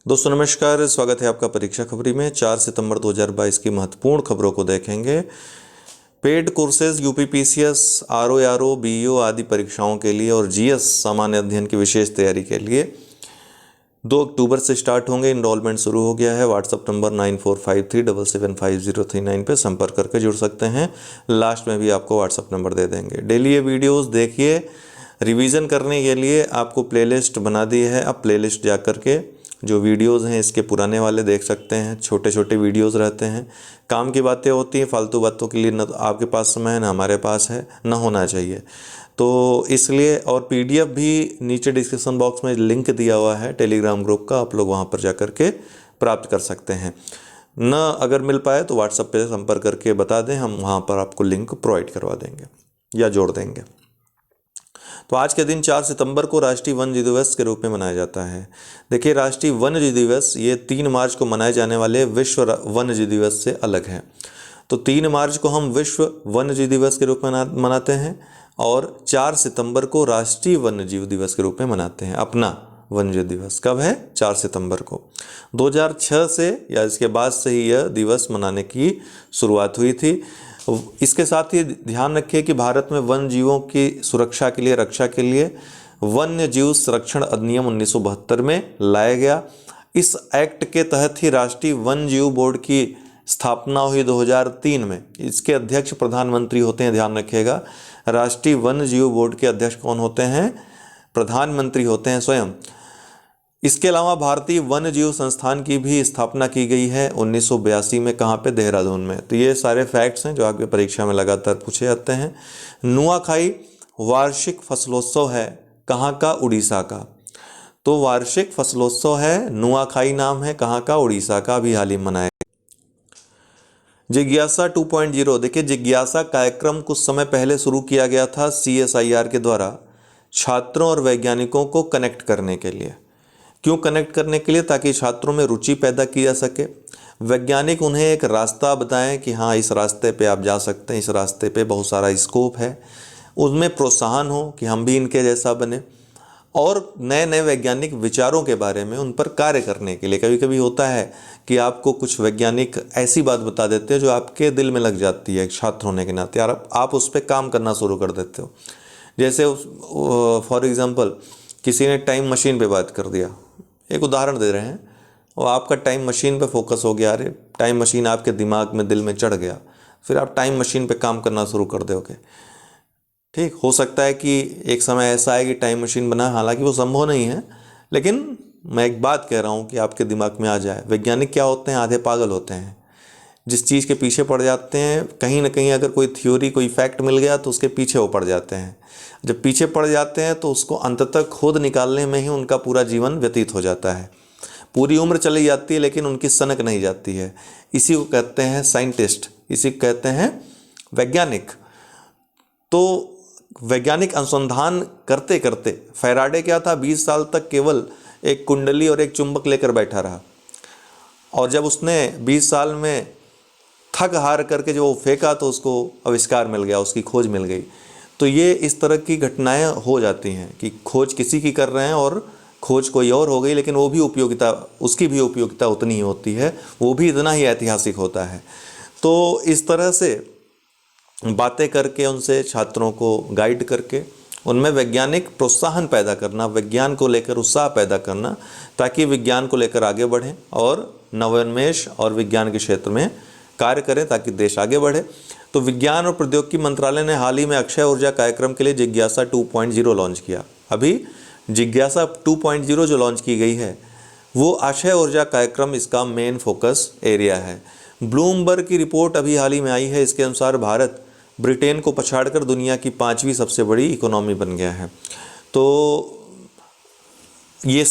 दोस्तों नमस्कार, स्वागत है आपका परीक्षा खबरी में। 4 सितंबर 2022 की महत्वपूर्ण खबरों को देखेंगे। Paid courses UPPCS, RO, BEO आदि परीक्षाओं के लिए और जीएस सामान्य अध्ययन की विशेष तैयारी के लिए 2 अक्टूबर से स्टार्ट होंगे। इनरोलमेंट शुरू हो गया है। व्हाट्सअप नंबर 9453775039 पे संपर्क करके जुड़ सकते हैं। लास्ट में भी आपको व्हाट्सअप नंबर दे देंगे। डेली ये वीडियोस देखिए। रिवीजन करने के लिए आपको प्लेलिस्ट बना दी है। आप प्लेलिस्ट जा कर के जो वीडियोस हैं इसके पुराने वाले देख सकते हैं। छोटे छोटे वीडियोस रहते हैं, काम की बातें होती हैं। फालतू बातों के लिए न तो आपके पास समय है, ना हमारे पास है, ना होना चाहिए। तो इसलिए और पीडीएफ भी नीचे डिस्क्रिप्शन बॉक्स में लिंक दिया हुआ है टेलीग्राम ग्रुप का, आप लोग वहाँ पर जा कर के प्राप्त कर सकते हैं। न अगर मिल पाए तो व्हाट्सएप पे संपर्क करके बता दें, हम वहाँ पर आपको लिंक प्रोवाइड करवा देंगे या जोड़ देंगे। तो आज के दिन 4 सितंबर को राष्ट्रीय वन्य जीव दिवस के रूप में मनाया जाता है। देखिए, राष्ट्रीय वन्य जीव दिवस ये 3 मार्च को मनाए जाने वाले विश्व वन्य जीव दिवस से अलग है। तो 3 मार्च को हम विश्व वन्य जीव दिवस के रूप में मनाते हैं और 4 सितंबर को राष्ट्रीय वन्य जीव दिवस के रूप में मनाते हैं। अपना वन्य जीव दिवस कब है? 4 सितंबर को। 2006 से या इसके बाद से ही यह दिवस मनाने की शुरुआत हुई थी। इसके साथ ही ध्यान रखिए कि भारत में वन्य जीवों की सुरक्षा के लिए, रक्षा के लिए वन्य जीव संरक्षण अधिनियम 1972 में लाया गया। इस एक्ट के तहत ही राष्ट्रीय वन्य जीव बोर्ड की स्थापना हुई 2003 में। इसके अध्यक्ष प्रधानमंत्री होते हैं, ध्यान रखिएगा। राष्ट्रीय वन्य जीव बोर्ड के अध्यक्ष कौन होते हैं? प्रधानमंत्री होते हैं स्वयं। इसके अलावा भारतीय वन्य जीव संस्थान की भी स्थापना की गई है 1982 में। कहाँ पे? देहरादून में। तो ये सारे फैक्ट्स हैं जो आपकी परीक्षा में लगातार पूछे जाते हैं। नुआखाई वार्षिक फसलोत्सव है, कहाँ का? उड़ीसा का। तो वार्षिक फसलोत्सव है, नुआखाई नाम है, कहाँ का? उड़ीसा का। अभी हाल ही मनाया। जिज्ञासा 2.0, देखिए जिज्ञासा कार्यक्रम कुछ समय पहले शुरू किया गया था CSIR के द्वारा छात्रों और वैज्ञानिकों को कनेक्ट करने के लिए। क्यों कनेक्ट करने के लिए? ताकि छात्रों में रुचि पैदा की जा सके। वैज्ञानिक उन्हें एक रास्ता बताएं कि हाँ, इस रास्ते पे आप जा सकते हैं, इस रास्ते पे बहुत सारा स्कोप है। उनमें प्रोत्साहन हो कि हम भी इनके जैसा बने और नए नए वैज्ञानिक विचारों के बारे में उन पर कार्य करने के लिए। कभी कभी होता है कि आपको कुछ वैज्ञानिक ऐसी बात बता देते हैं जो आपके दिल में लग जाती है छात्र होने के नाते, यार आप उस पर काम करना शुरू कर देते हो। जैसे फॉर एग्जांपल किसी ने टाइम मशीन पे बात कर दिया, एक उदाहरण दे रहे हैं, और आपका टाइम मशीन पे फोकस हो गया। अरे टाइम मशीन आपके दिमाग में, दिल में चढ़ गया, फिर आप टाइम मशीन पे काम करना शुरू कर दोगे। ठीक, हो सकता है कि एक समय ऐसा है कि टाइम मशीन बना, हालांकि वो संभव नहीं है, लेकिन मैं एक बात कह रहा हूँ कि आपके दिमाग में आ जाए। वैज्ञानिक क्या होते हैं? आधे पागल होते हैं। जिस चीज़ के पीछे पड़ जाते हैं, कहीं ना कहीं अगर कोई थ्योरी, कोई फैक्ट मिल गया तो उसके पीछे वो पड़ जाते हैं। जब पीछे पड़ जाते हैं तो उसको अंततः खोद निकालने में ही उनका पूरा जीवन व्यतीत हो जाता है। पूरी उम्र चली जाती है लेकिन उनकी सनक नहीं जाती है। इसी को कहते हैं साइंटिस्ट, इसी को कहते हैं वैज्ञानिक। तो वैज्ञानिक अनुसंधान करते करते फैराडे क्या था, 20 साल तक केवल एक कुंडली और एक चुंबक लेकर बैठा रहा, और जब उसने 20 साल में थक हार करके जो फेंका तो उसको आविष्कार मिल गया, उसकी खोज मिल गई। तो ये इस तरह की घटनाएं हो जाती हैं कि खोज किसी की कर रहे हैं और खोज कोई और हो गई, लेकिन वो भी उपयोगिता, उसकी भी उपयोगिता उतनी ही होती है, वो भी इतना ही ऐतिहासिक होता है। तो इस तरह से बातें करके, उनसे छात्रों को गाइड करके उनमें वैज्ञानिक प्रोत्साहन पैदा करना, विज्ञान को लेकर उत्साह पैदा करना, ताकि विज्ञान को लेकर आगे बढ़ें और नवोन्मेष और विज्ञान के क्षेत्र में कार्य करें, ताकि देश आगे बढ़े। तो विज्ञान और प्रौद्योगिकी मंत्रालय ने हाल ही में अक्षय ऊर्जा कार्यक्रम के लिए जिज्ञासा 2.0 लॉन्च किया। अभी जिज्ञासा 2.0 जो लॉन्च की गई है वो अक्षय ऊर्जा कार्यक्रम, इसका मेन फोकस एरिया है। ब्लूमबर्ग की रिपोर्ट अभी हाल ही में आई है। इसके अनुसार भारत ब्रिटेन को पछाड़कर दुनिया की 5वीं सबसे बड़ी इकोनॉमी बन गया है। तो ये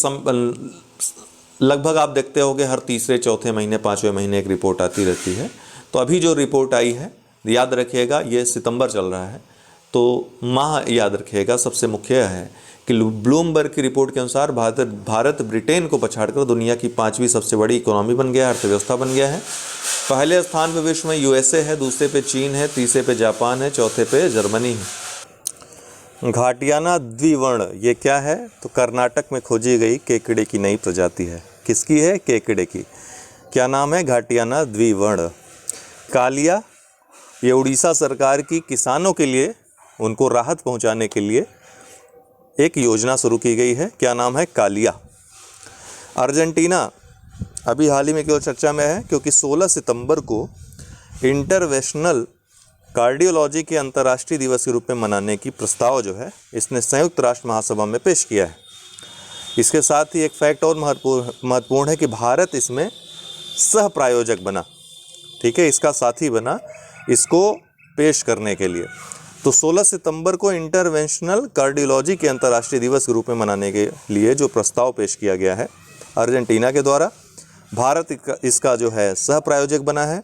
लगभग आप देखते होंगे हर तीसरे, चौथे महीने, 5वें महीने एक रिपोर्ट आती रहती है। तो अभी जो रिपोर्ट आई है, याद रखिएगा ये सितंबर चल रहा है, तो माह याद रखिएगा। सबसे मुख्य है कि ब्लूमबर्ग की रिपोर्ट के अनुसार भारत ब्रिटेन को पछाड़कर दुनिया की 5वीं सबसे बड़ी इकोनॉमी बन गया है, अर्थव्यवस्था बन गया है। पहले स्थान पे विश्व में USA है, दूसरे पे चीन है, तीसरे पे जापान है, चौथे पे जर्मनी है। घाटियाना द्विवर्ण ये क्या है? तो कर्नाटक में खोजी गई केकड़े की नई प्रजाति है। किसकी है? केकड़े की। क्या नाम है? घाटियाना द्विवर्ण। कालिया, ये उड़ीसा सरकार की किसानों के लिए, उनको राहत पहुंचाने के लिए एक योजना शुरू की गई है। क्या नाम है? कालिया। अर्जेंटीना अभी हाल ही में क्यों चर्चा में है? क्योंकि 16 सितंबर को इंटरवेंशनल कार्डियोलॉजी के अंतर्राष्ट्रीय दिवस के रूप में मनाने की प्रस्ताव जो है इसने संयुक्त राष्ट्र महासभा में पेश किया है। इसके साथ ही एक फैक्ट और महत्वपूर्ण है कि भारत इसमें सह प्रायोजक बना, ठीक है, इसका साथी बना इसको पेश करने के लिए। तो 16 सितंबर को इंटरवेंशनल कार्डियोलॉजी के अंतर्राष्ट्रीय दिवस के रूप में मनाने के लिए जो प्रस्ताव पेश किया गया है अर्जेंटीना के द्वारा, भारत इसका जो है सह प्रायोजक बना है।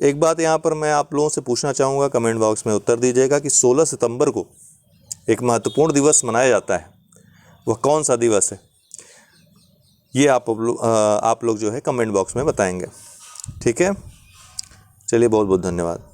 एक बात यहाँ पर मैं आप लोगों से पूछना चाहूँगा, कमेंट बॉक्स में उत्तर दीजिएगा कि 16 सितंबर को एक महत्वपूर्ण दिवस मनाया जाता है, वह कौन सा दिवस है? ये आप लोग जो है कमेंट बॉक्स में बताएंगे। ठीक है, चलिए, बहुत बहुत धन्यवाद।